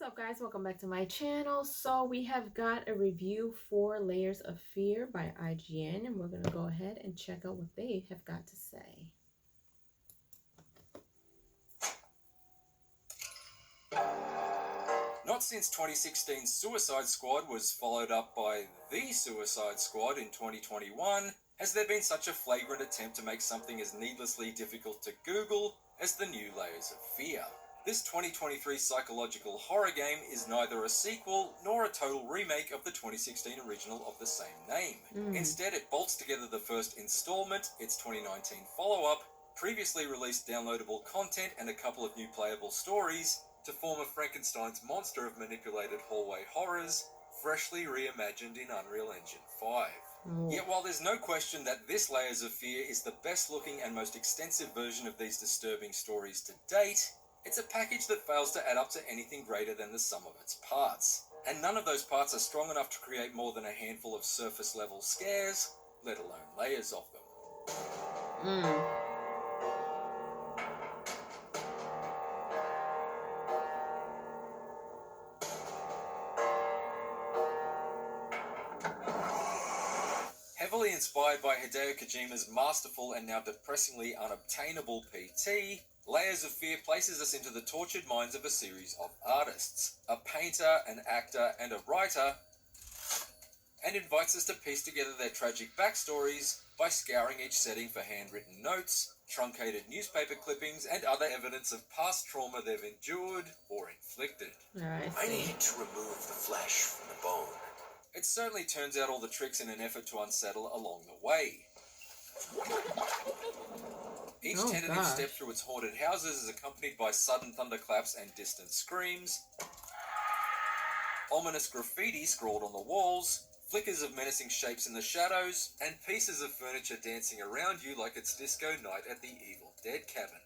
up, guys? Welcome back to my channel. So we have got a review for Layers of Fear by IGN, and we're going to go ahead and check out what they have got to say. Not since 2016's Suicide Squad was followed up by The Suicide Squad in 2021 has there been such a flagrant attempt to make something as needlessly difficult to Google as the new Layers of Fear. This 2023 psychological horror game is neither a sequel nor a total remake of the 2016 original of the same name. Instead, it bolts together the first installment, its 2019 follow-up, previously released downloadable content and a couple of new playable stories to form a Frankenstein's monster of manipulated hallway horrors, freshly reimagined in Unreal Engine 5. Yet while there's no question that this Layers of Fear is the best looking and most extensive version of these disturbing stories to date, it's a package that fails to add up to anything greater than the sum of its parts. And none of those parts are strong enough to create more than a handful of surface level scares, let alone layers of them. Heavily inspired by Hideo Kojima's masterful and now depressingly unobtainable PT, Layers of Fear places us into the tortured minds of a series of artists, a painter, an actor, and a writer, and invites us to piece together their tragic backstories by scouring each setting for handwritten notes, truncated newspaper clippings, and other evidence of past trauma they've endured or inflicted. I need to remove the flesh from the bone. It certainly turns out all the tricks in an effort to unsettle along the way. Each tentative step through its haunted houses is accompanied by sudden thunderclaps and distant screams, ominous graffiti scrawled on the walls, flickers of menacing shapes in the shadows, and pieces of furniture dancing around you like it's disco night at the Evil Dead cabin.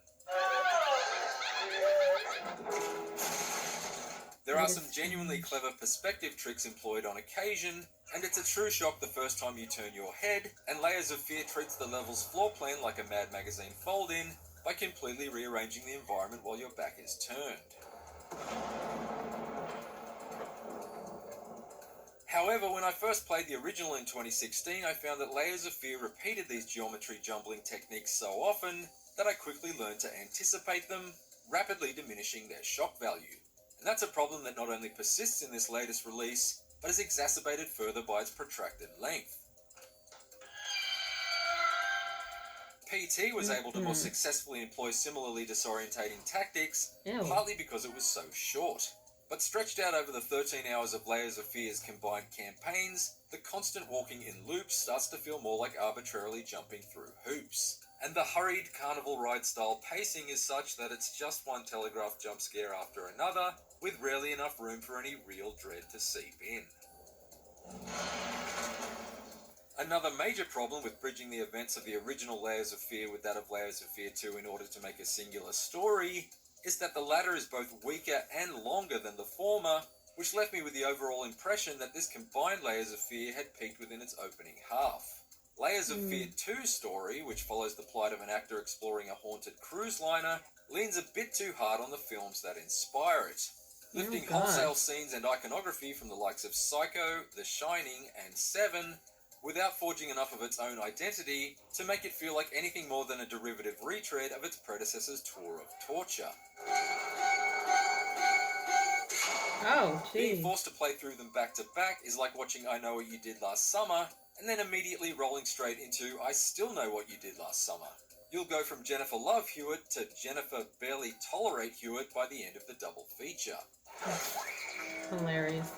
There are some genuinely clever perspective tricks employed on occasion, and it's a true shock the first time you turn your head, and Layers of Fear treats the level's floor plan like a Mad Magazine fold-in by completely rearranging the environment while your back is turned. However, when I first played the original in 2016, I found that Layers of Fear repeated these geometry jumbling techniques so often that I quickly learned to anticipate them, rapidly diminishing their shock value. And that's a problem that not only persists in this latest release, but is exacerbated further by its protracted length. PT was able to more successfully employ similarly disorientating tactics, partly because it was so short. But stretched out over the 13 hours of Layers of Fear's combined campaigns, the constant walking in loops starts to feel more like arbitrarily jumping through hoops. And the hurried carnival ride style pacing is such that it's just one telegraphed jump scare after another, with rarely enough room for any real dread to seep in. Another major problem with bridging the events of the original Layers of Fear with that of Layers of Fear 2 in order to make a singular story is that the latter is both weaker and longer than the former, which left me with the overall impression that this combined Layers of Fear had peaked within its opening half. Layers of Fear 2's story, which follows the plight of an actor exploring a haunted cruise liner, leans a bit too hard on the films that inspire it, lifting wholesale scenes and iconography from the likes of Psycho, The Shining, and Seven, without forging enough of its own identity to make it feel like anything more than a derivative retread of its predecessor's tour of torture. Being forced to play through them back to back is like watching I Know What You Did Last Summer, and then immediately rolling straight into I Still Know What You Did Last Summer. You'll go from Jennifer Love Hewitt to Jennifer Barely Tolerate Hewitt by the end of the double feature. Hilarious.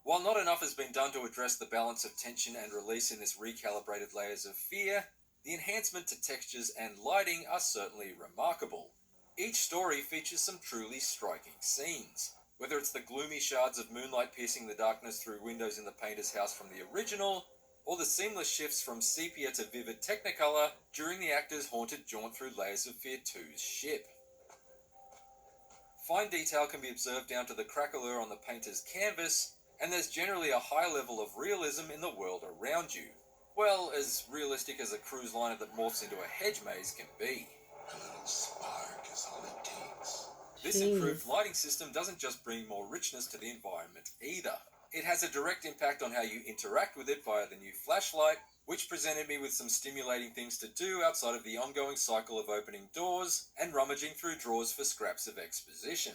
While not enough has been done to address the balance of tension and release in this recalibrated Layers of Fear, the enhancement to textures and lighting are certainly remarkable. Each story features some truly striking scenes, whether it's the gloomy shards of moonlight piercing the darkness through windows in the painter's house from the original, or the seamless shifts from sepia to vivid technicolor during the actor's haunted jaunt through Layers of Fear 2's ship. Fine detail can be observed down to the craquelure on the painter's canvas, and there's generally a high level of realism in the world around you. Well, as realistic as a cruise liner that morphs into a hedge maze can be. A little spark is all it takes. This improved lighting system doesn't just bring more richness to the environment either. It has a direct impact on how you interact with it via the new flashlight, which presented me with some stimulating things to do outside of the ongoing cycle of opening doors and rummaging through drawers for scraps of exposition.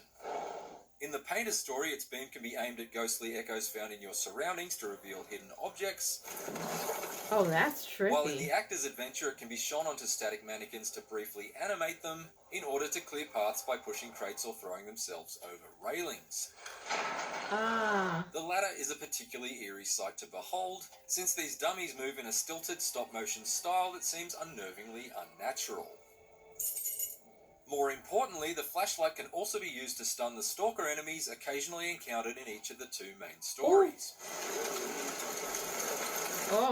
In the painter's story, its beam can be aimed at ghostly echoes found in your surroundings to reveal hidden objects. Oh, that's trippy. While in the actor's adventure, it can be shone onto static mannequins to briefly animate them in order to clear paths by pushing crates or throwing themselves over railings. The latter is a particularly eerie sight to behold, since these dummies move in a stilted stop-motion style that seems unnervingly unnatural. More importantly, the flashlight can also be used to stun the stalker enemies occasionally encountered in each of the two main stories.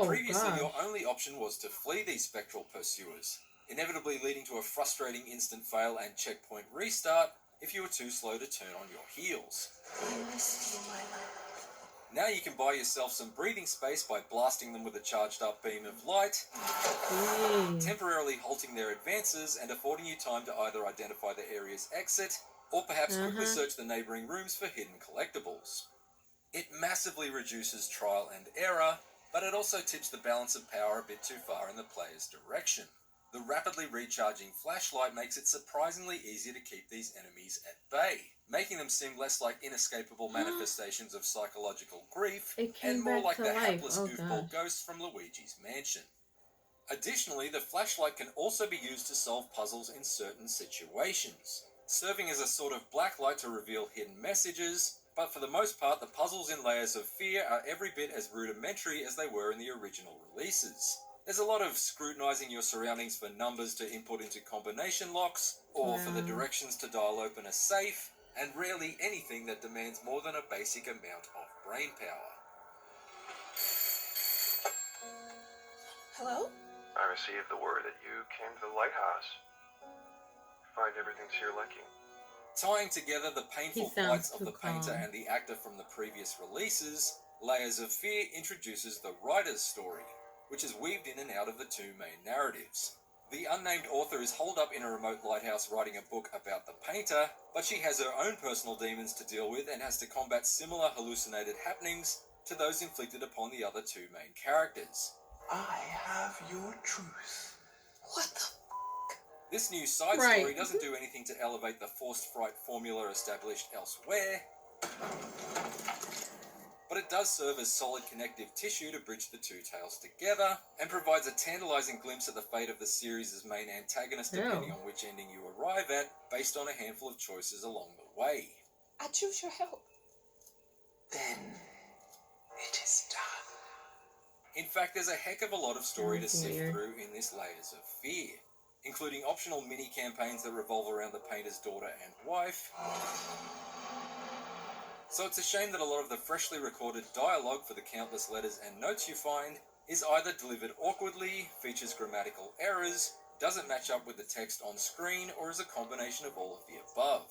Previously, your only option was to flee these spectral pursuers, inevitably leading to a frustrating instant fail and checkpoint restart if you were too slow to turn on your heels. I missed you, my love. Now you can buy yourself some breathing space by blasting them with a charged up beam of light, temporarily halting their advances and affording you time to either identify the area's exit or perhaps quickly search the neighbouring rooms for hidden collectibles. It massively reduces trial and error, but it also tips the balance of power a bit too far in the player's direction. The rapidly recharging flashlight makes it surprisingly easy to keep these enemies at bay, making them seem less like inescapable manifestations of psychological grief and more like the hapless goofball ghosts from Luigi's Mansion. Additionally, the flashlight can also be used to solve puzzles in certain situations, serving as a sort of blacklight to reveal hidden messages, but for the most part the puzzles in Layers of Fear are every bit as rudimentary as they were in the original releases. There's a lot of scrutinising your surroundings for numbers to input into combination locks, or for the directions to dial open a safe, and rarely anything that demands more than a basic amount of brain power. Hello? I received the word that you came to the lighthouse. Find everything to your liking. Tying together the painful plights of the painter and the actor from the previous releases, Layers of Fear introduces the writer's story, which is weaved in and out of the two main narratives. The unnamed author is holed up in a remote lighthouse writing a book about the painter, but she has her own personal demons to deal with and has to combat similar hallucinated happenings to those inflicted upon the other two main characters. I have your truth. What the This new side story doesn't do anything to elevate the forced fright formula established elsewhere, but it does serve as solid connective tissue to bridge the two tales together, and provides a tantalizing glimpse at the fate of the series' main antagonist depending on which ending you arrive at, based on a handful of choices along the way. I choose your help. Then it is done. In fact, there's a heck of a lot of story to sift through in this Layers of Fear, including optional mini-campaigns that revolve around the painter's daughter and wife. So it's a shame that a lot of the freshly recorded dialogue for the countless letters and notes you find is either delivered awkwardly, features grammatical errors, doesn't match up with the text on screen, or is a combination of all of the above.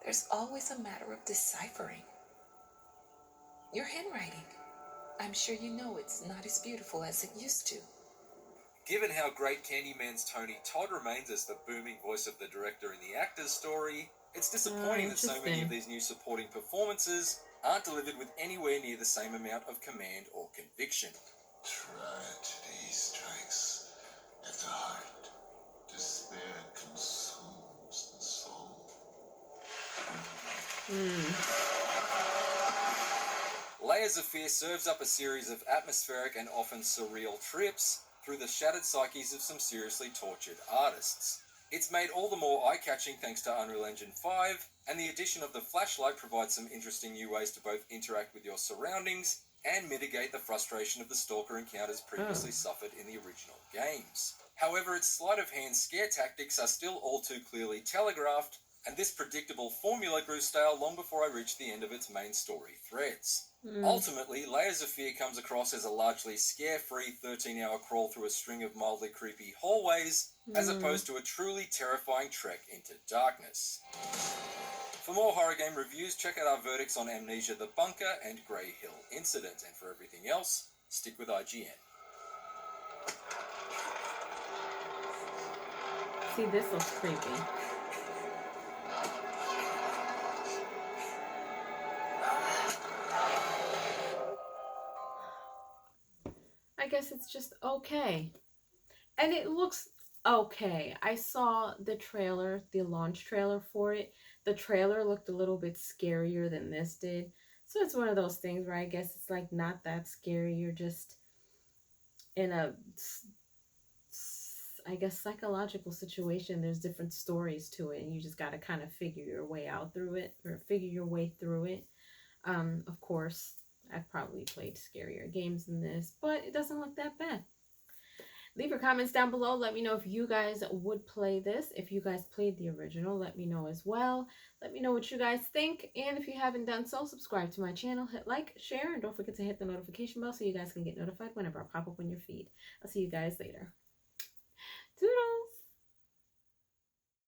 There's always a matter of deciphering. Your handwriting. I'm sure you know it's not as beautiful as it used to. Given how great Candyman's Tony Todd remains as the booming voice of the director in the actor's story, it's disappointing that so many of these new supporting performances aren't delivered with anywhere near the same amount of command or conviction. Tragedy strikes at the heart. Despair consumes the soul. Layers of Fear serves up a series of atmospheric and often surreal trips through the shattered psyches of some seriously tortured artists. It's made all the more eye-catching thanks to Unreal Engine 5, and the addition of the flashlight provides some interesting new ways to both interact with your surroundings and mitigate the frustration of the stalker encounters previously suffered in the original games. However, its sleight-of-hand scare tactics are still all too clearly telegraphed, and this predictable formula grew stale long before I reached the end of its main story threads. Ultimately, Layers of Fear comes across as a largely scare-free 13-hour crawl through a string of mildly creepy hallways, as opposed to a truly terrifying trek into darkness. For more horror game reviews, check out our verdicts on Amnesia the Bunker and Grey Hill Incident, and for everything else, stick with IGN. See, this looks creepy. guess it's just okay. And it looks okay. I saw the trailer, the launch trailer for it. The trailer looked a little bit scarier than this did. So it's one of those things where I guess it's like not that scary. You're just in a, I guess, psychological situation. There's different stories to it, and you just got to kind of figure your way out through it, or figure your way through it. Of course, I've probably played scarier games than this, but it doesn't look that bad. Leave your comments down below. Let me know if you guys would play this. If you guys played the original, let me know as well. Let me know what you guys think. And if you haven't done so, subscribe to my channel, hit like, share, and don't forget to hit the notification bell so you guys can get notified whenever I pop up on your feed. I'll see you guys later. Toodles!